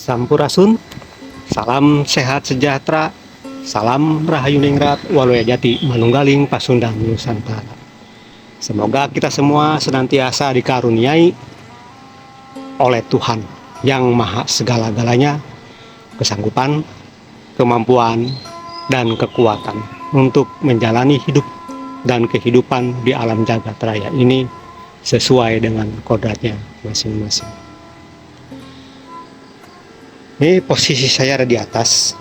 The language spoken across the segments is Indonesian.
Sampurasun, salam sehat sejahtera, salam rahayu ningrat, waluya jati, manunggaling pasundang Nusantara. Semoga kita semua senantiasa dikaruniai oleh Tuhan yang maha segala-galanya, kesanggupan, kemampuan, dan kekuatan untuk menjalani hidup dan kehidupan di alam jagat raya ini sesuai dengan kodratnya masing-masing. Ini posisi saya ada di atas,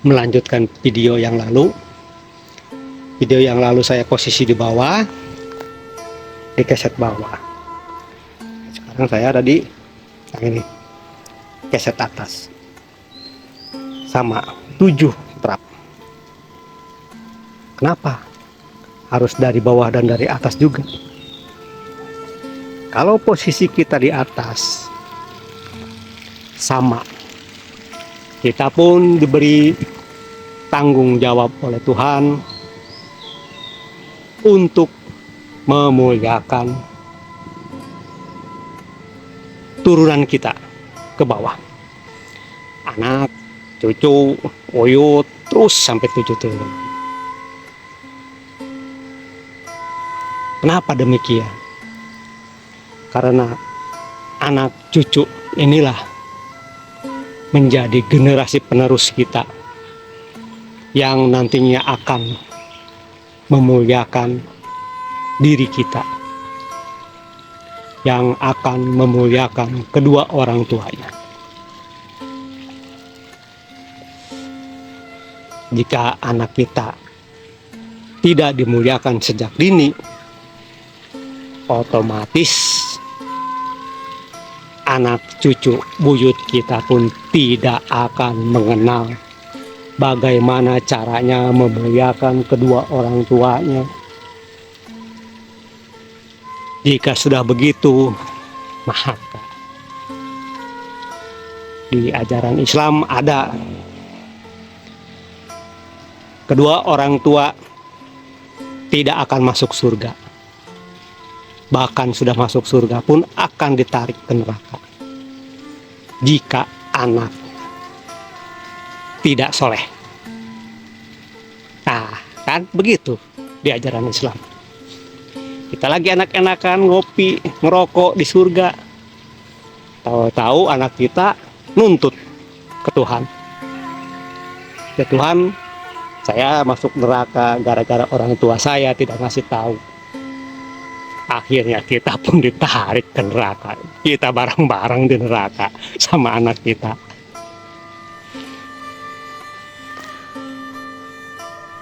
melanjutkan video yang lalu. Video yang lalu saya posisi di bawah, di keset bawah. Sekarang saya ada di yang ini, keset atas, sama 7 trap. Kenapa harus dari bawah dan dari atas juga? Kalau posisi kita di atas sama, kita pun diberi tanggung jawab oleh Tuhan untuk memuliakan turunan kita ke bawah, anak, cucu, uyut, terus sampai 7 turun. Kenapa demikian? Karena anak cucu inilah menjadi generasi penerus kita yang nantinya akan memuliakan diri kita, yang akan memuliakan kedua orang tuanya. Jika anak kita tidak dimuliakan sejak dini, otomatis anak cucu buyut kita pun tidak akan mengenal bagaimana caranya memuliakan kedua orang tuanya. Jika sudah begitu, maka di ajaran Islam ada kedua orang tua tidak akan masuk surga. Bahkan sudah masuk surga pun akan ditarik ke neraka jika anak tidak soleh. Nah, kan begitu di ajaran Islam. Kita lagi enak-enakan ngopi, ngerokok di surga. Tahu-tahu anak kita nuntut ke Tuhan. Ya Tuhan, saya masuk neraka gara-gara orang tua saya tidak ngasih tahu. Akhirnya kita pun ditarik ke neraka. Kita bareng-bareng di neraka sama anak kita.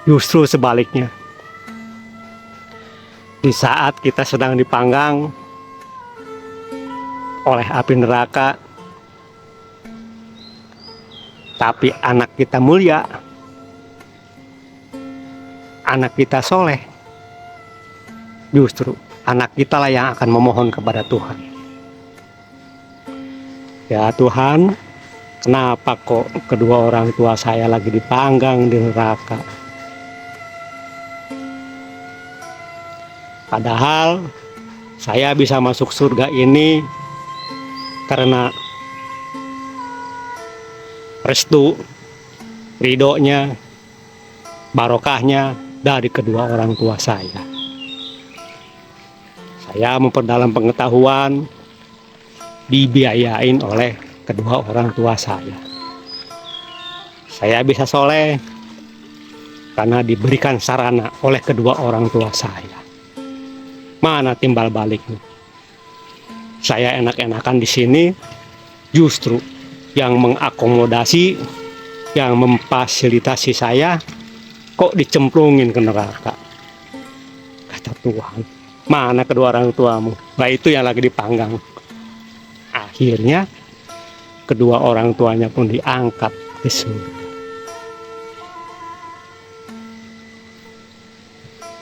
Justru sebaliknya, di saat kita sedang dipanggang oleh api neraka, tapi anak kita mulia, anak kita soleh, justru anak kita lah yang akan memohon kepada Tuhan. Ya Tuhan, kenapa kok kedua orang tua saya lagi dipanggang di neraka? Padahal saya bisa masuk surga ini karena restu, ridhonya, barokahnya dari kedua orang tua saya. Saya memperdalam pengetahuan, dibiayain oleh kedua orang tua saya. Saya bisa soleh karena diberikan sarana oleh kedua orang tua saya. Mana timbal baliknya? Saya enak-enakan di sini, justru yang mengakomodasi, yang memfasilitasi saya, kok dicemplungin ke neraka. Kata Tuhan, mana kedua orang tuamu? Nah itu yang lagi dipanggang. Akhirnya kedua orang tuanya pun diangkat ke surga.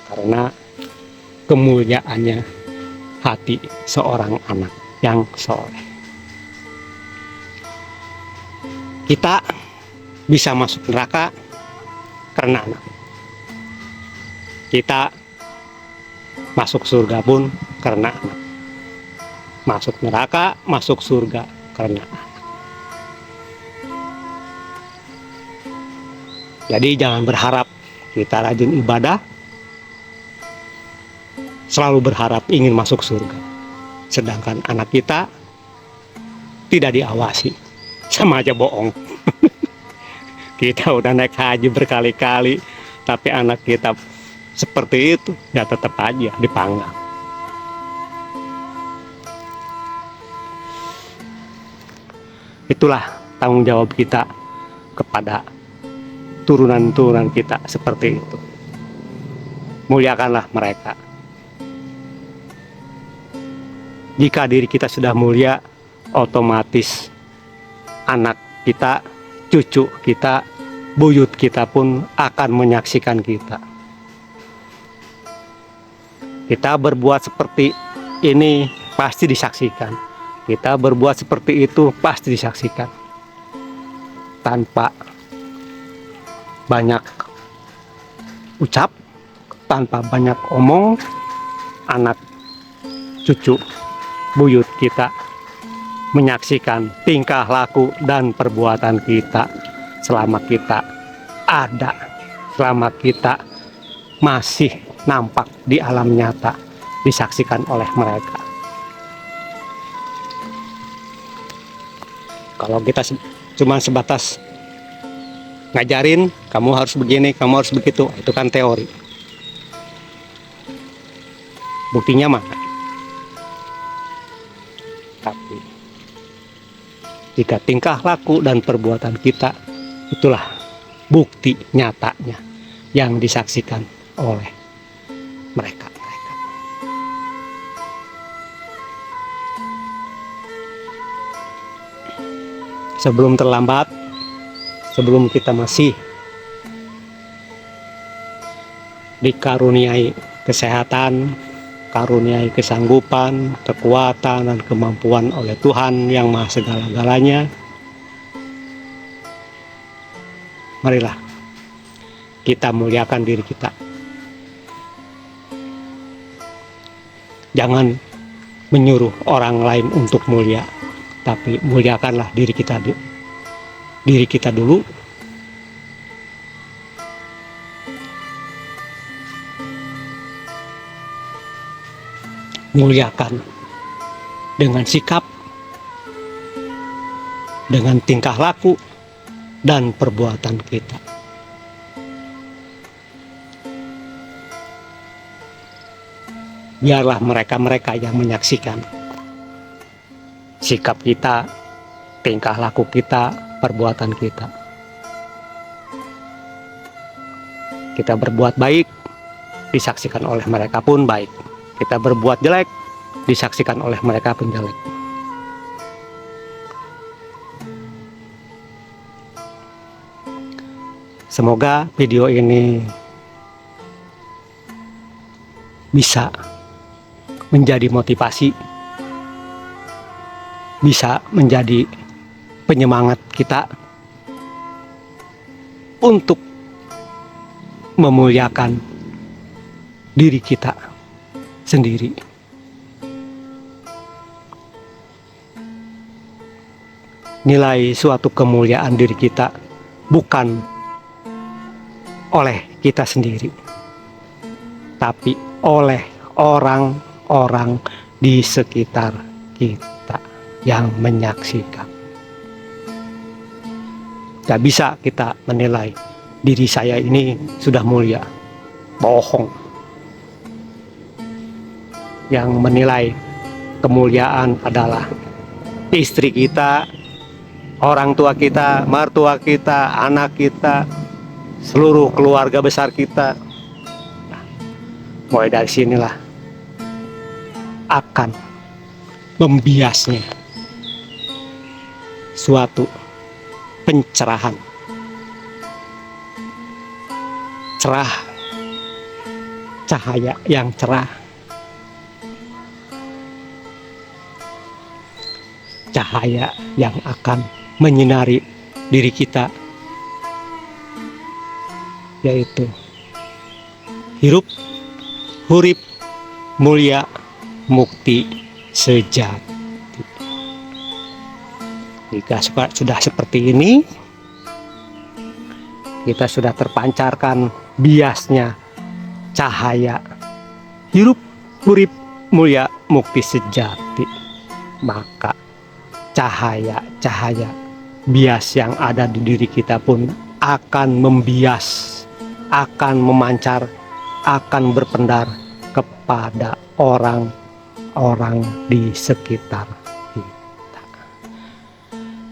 Karena kemuliaannya hati seorang anak yang soleh. Kita bisa masuk neraka karena anak. Kita masuk surga pun karena anak. masuk neraka, masuk surga karena anak. Jadi jangan berharap kita rajin ibadah, selalu berharap ingin masuk surga, sedangkan anak kita tidak diawasi, sama aja bohong. Kita udah naik haji berkali-kali, tapi anak kita seperti itu, ya tetap aja dipanggang. Itulah tanggung jawab kita kepada turunan-turunan kita seperti itu. Muliakanlah mereka. Jika diri kita sudah mulia, otomatis anak kita, cucu kita, buyut kita pun akan menyaksikan kita. Kita berbuat seperti ini pasti disaksikan. Kita berbuat seperti itu pasti disaksikan. Tanpa banyak ucap, tanpa banyak omong, anak, cucu, buyut kita menyaksikan tingkah laku dan perbuatan kita selama kita ada, selama kita masih nampak di alam nyata, disaksikan oleh mereka. Kalau kita cuma sebatas ngajarin, kamu harus begini, kamu harus begitu, itu kan teori. Buktinya mana? Tapi jika tingkah laku dan perbuatan kita, itulah bukti nyatanya yang disaksikan oleh mereka. Sebelum terlambat, sebelum kita masih dikaruniai kesehatan, karuniai kesanggupan, kekuatan, dan kemampuan oleh Tuhan yang Maha Segala-galanya, marilah kita muliakan diri kita. Jangan menyuruh orang lain untuk mulia, tapi muliakanlah diri kita dulu. Muliakan dengan sikap, dengan tingkah laku dan perbuatan kita. Biarlah mereka-mereka yang menyaksikan sikap kita, tingkah laku kita, perbuatan kita. Kita berbuat baik, disaksikan oleh mereka pun baik. Kita berbuat jelek, disaksikan oleh mereka pun jelek. Semoga video ini bisa menjadi motivasi, bisa menjadi penyemangat kita untuk memuliakan diri kita sendiri. Nilai suatu kemuliaan diri kita bukan oleh kita sendiri, tapi oleh orang-orang di sekitar kita yang menyaksikan. Gak bisa kita menilai diri saya ini sudah mulia. Bohong. Yang menilai kemuliaan adalah istri kita, orang tua kita, mertua kita, anak kita, seluruh keluarga besar kita. Mulai dari sinilah akan membiasnya suatu pencerahan, cerah, cahaya yang cerah, cahaya yang akan menyinari diri kita, yaitu hirup, hurip, mulia, mukti, sejati. Jika sudah seperti ini, kita sudah terpancarkan biasnya cahaya hirup hurip mulia mukti sejati, maka cahaya bias yang ada di diri kita pun akan membias, akan memancar, akan berpendar kepada orang-orang di sekitar kita.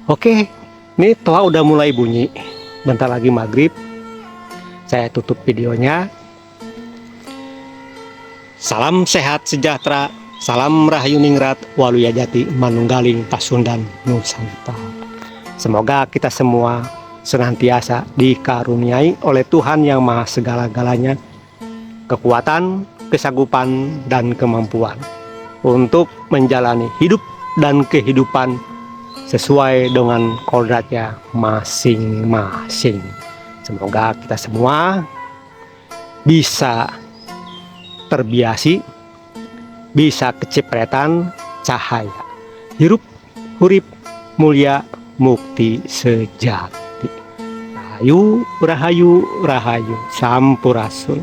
Oke, ini toa udah mulai bunyi. Bentar lagi maghrib. Saya tutup videonya. Salam sehat sejahtera, salam rahayu ningrat, waluya jati, manunggaling pasundan nusantara. Semoga kita semua senantiasa dikaruniai oleh Tuhan yang Maha Segala-galanya kekuatan, kesanggupan, dan kemampuan untuk menjalani hidup dan kehidupan sesuai dengan kodratnya masing-masing. Semoga kita semua bisa terbiasi, bisa kecipratan cahaya hirup hurip mulia mukti sejati. Rahayu, rahayu, rahayu, sampurasun.